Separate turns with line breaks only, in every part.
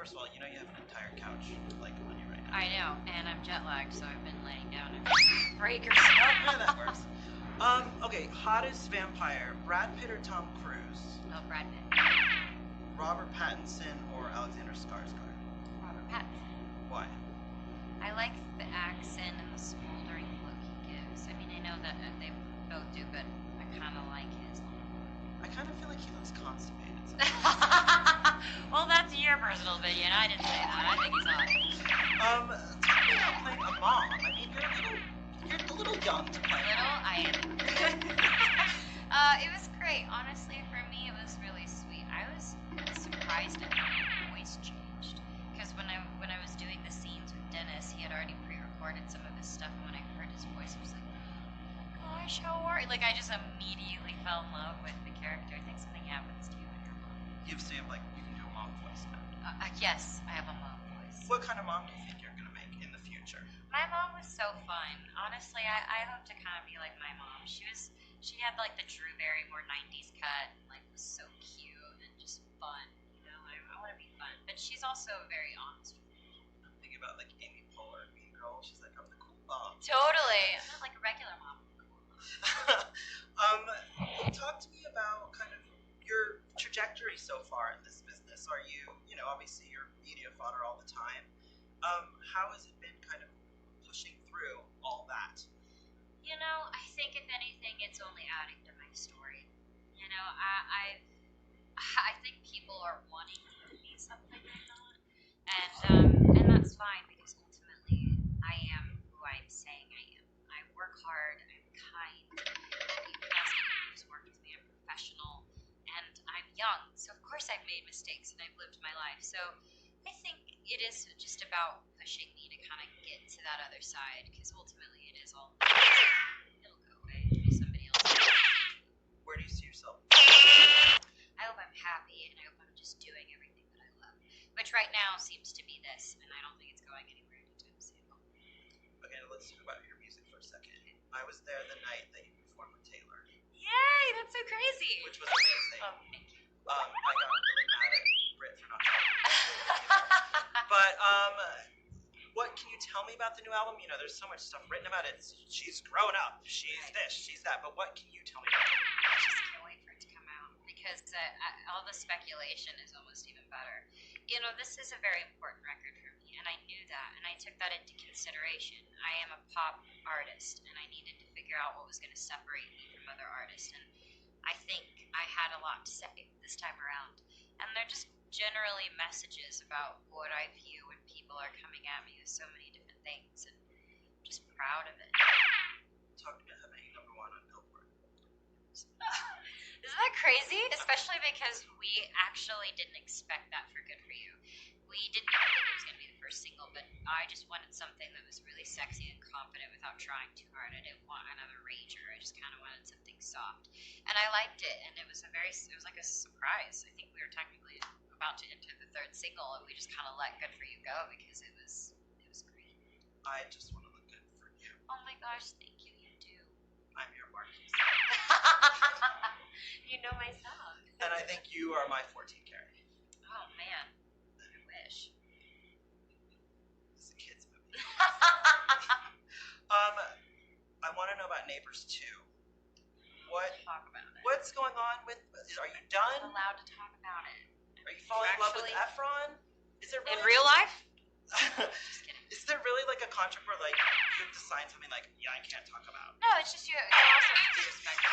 First of all, you know you have an entire couch like on you right now.
I know, and I'm jet lagged, so I've been laying down in breakers.
Yeah, that works. Okay, hottest vampire, Brad Pitt or Tom Cruise?
Oh, Brad Pitt.
Robert Pattinson or Alexander Skarsgård?
Robert Pattinson.
Why?
I like the accent and the smoldering look he gives. I mean, I know that they both do, but I kind of like his look.
I kind of feel like he looks constipated.
Well, that's your personal opinion. I didn't say that. I think he's hot.
Talking about playing a mom. I mean, you're a little young to play.
Little, I am. It was great. Honestly, for me, it was really sweet. I was surprised at how my voice changed. Because when I was doing the scenes with Dennis, he had already pre-recorded some of his stuff, and when I heard his voice, I was like, oh gosh, how are you? Like, I just immediately fell in love with the character. I think something happens to you when you're a mom.
You can do a mom voice now.
Yes, I have a mom voice.
What kind of mom do you think you're gonna make in the future?
My mom was so fun. Honestly, I hope to kind of be like my mom. She had like the Drew Barrymore 90s cut and like was so cute and just fun. You know, I want to be fun. But she's also very honest with me.
I'm thinking about like Amy Poehler, Mean Girl. She's like, I'm the cool mom.
Totally. I'm not like a regular mom.
Talk to me about kind of your trajectory so far in this business. Are you obviously you're media fodder all the time. How has it been kind of pushing through all that?
You know, I think if anything, it's only adding to my story. You know, I think people are wanting to be something I'm not, and that's fine because ultimately I am who I'm saying I am. I work hard. I'm kind. Even as someone who's worked with me, I'm professional, and I'm young. So of course I've made mistakes and I've lived my life. So I think it is just about pushing me to kind of get to that other side because ultimately it is all. It'll go away. It'll be somebody else.
Where do you see yourself?
I hope I'm happy and I hope I'm just doing everything that I love. Which right now seems to be this, and I don't think it's going anywhere anytime soon.
Okay, let's talk about your music for a second. I was there the night that you performed with Taylor.
Yay, that's so crazy.
Which was amazing.
Oh, thank you.
I got really mad at Britt for not telling me. But what can you tell me about the new album? You know, there's so much stuff written about it. She's grown up. She's this. She's that. But what can you tell me about it?
I just can't wait for it to come out because all the speculation is almost even better. You know, this is a very important record for me, and I knew that, and I took that into consideration. I am a pop artist, and I needed to figure out what was going to separate me from other artists, and I think I had a lot to say this time around. And they're just generally messages about what I view when people are coming at me with so many different things, and I'm just proud of it.
Talk to me about being number one on Billboard.
Isn't that crazy? Especially because we actually didn't expect that for Good For You. We didn't even think it was going to be the first single, but I just wanted something that was really sexy and confident without trying too hard. I didn't want another rager. I just kind of wanted something soft. And I liked it, and it was like a surprise. I think we were technically about to enter the third single, and we just kind of let Good For You go because it was great.
I just want to look good for you.
Oh my gosh, thank you. You do.
I'm your Marquis.
You know my song.
And I think you are my 14 karat.
Oh man, I wish.
It's a kid's movie. I want to know about Neighbors 2.
Talk about it.
What's going on with? Are you done?
I'm allowed to talk about it.
Are you falling in love with Efron? Is there really,
in real life? Just kidding.
Is there really like a contract where like you have to sign something like, yeah, I can't talk about?
No, it's just you also have to be respectful.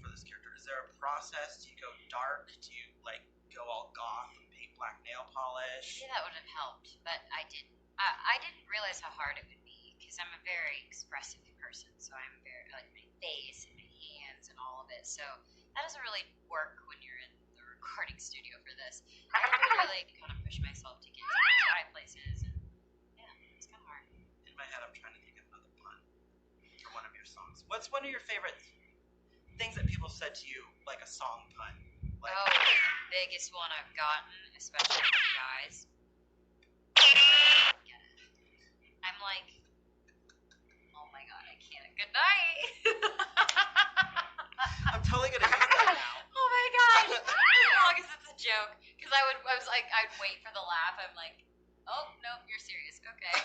For this character, is there a process? Do you go dark? Do you like go all goth and paint black nail polish?
Maybe that would have helped, but I didn't. I didn't realize how hard it would be because I'm a very expressive person. So I'm very like my face and my hands and all of it. So that doesn't really work when you're in the recording studio for this. I had to really kind of push myself to get to the high places, and yeah, it's kind of hard.
In my head, I'm trying to think of another pun for one of your songs. What's one of your favorite things that people said to you, like a song pun? Like,
the biggest one I've gotten, especially from guys. wait for the laugh. I'm like, oh, nope, you're serious. Okay.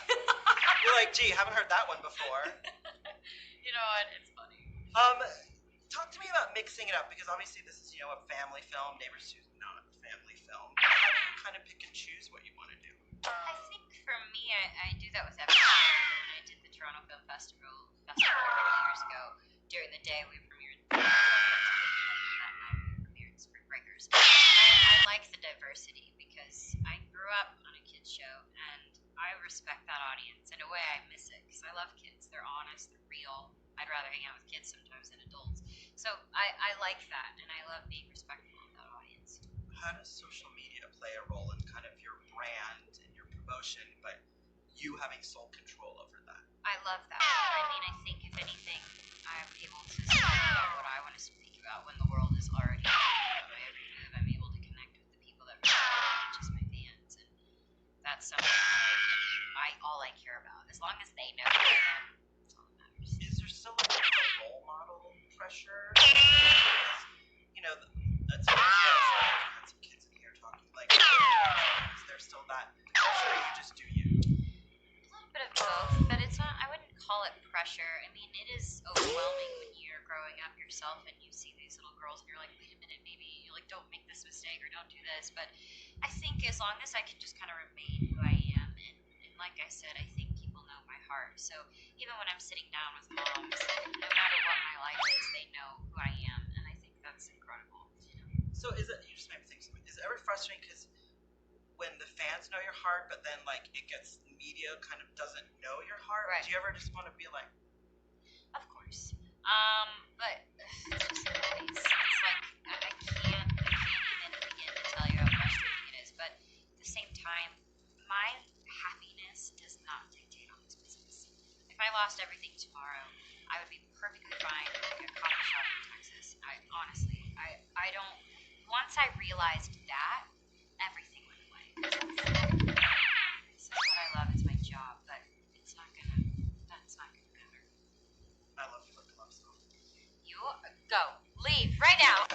You're like, gee, haven't heard that one before.
You know what? It's funny.
Talk to me about mixing it up, because obviously this is, a family film. Neighbors 2 is not a family film. How do you kind of pick and choose what you want to do?
I think for me, I do that with everything. When I did the Toronto Film Festival a couple years ago, during the day we premiered that night we premiered Spring Breakers. I like the diversity because I grew up on a kids show and I respect that audience. In a way, I miss it because I love kids. They're honest, they're real. I'd rather hang out with kids sometimes than adults. So I like that, and I love being respectful of that audience.
How does social media play a role in kind of your brand and your promotion, but you having sole control over that?
I love that. I mean, I think if anything, I'm able to speak about what I want to speak about when the world is already about my every move. I'm able to connect with the people that really matter, not just my fans, and that's something all I care about. As long as they know who I am, that's all that matters.
Is there still a role model pressure? That's had some kids in here talking. Like, is there still that pressure, or you just do you?
A little bit of both, but it's not. I wouldn't call it pressure. I mean, it is overwhelming when you're growing up yourself and you see these little girls and you're like, wait a minute, maybe you don't make this mistake or don't do this. But I think as long as I can just kind of remain who I am, and like I said, I think people know my heart. So even when I'm sitting down with moms, no matter what my life is, they know who I am, and I think that's incredible.
So you just made me think something. Is it ever frustrating because when the fans know your heart, but then it gets media kind of doesn't know your heart?
Right.
Do you ever just want to be like?
Of course. But it's like I can't even begin to tell you how frustrating it is. But at the same time, my happiness does not dictate on this business. If I lost everything tomorrow, I would be perfectly fine owning a coffee shop in Texas. Honestly, I don't. Once I realized that, everything went away. This is what I love. It's my job, but that's not gonna matter.
I love you like a love song.
You go. Leave right now.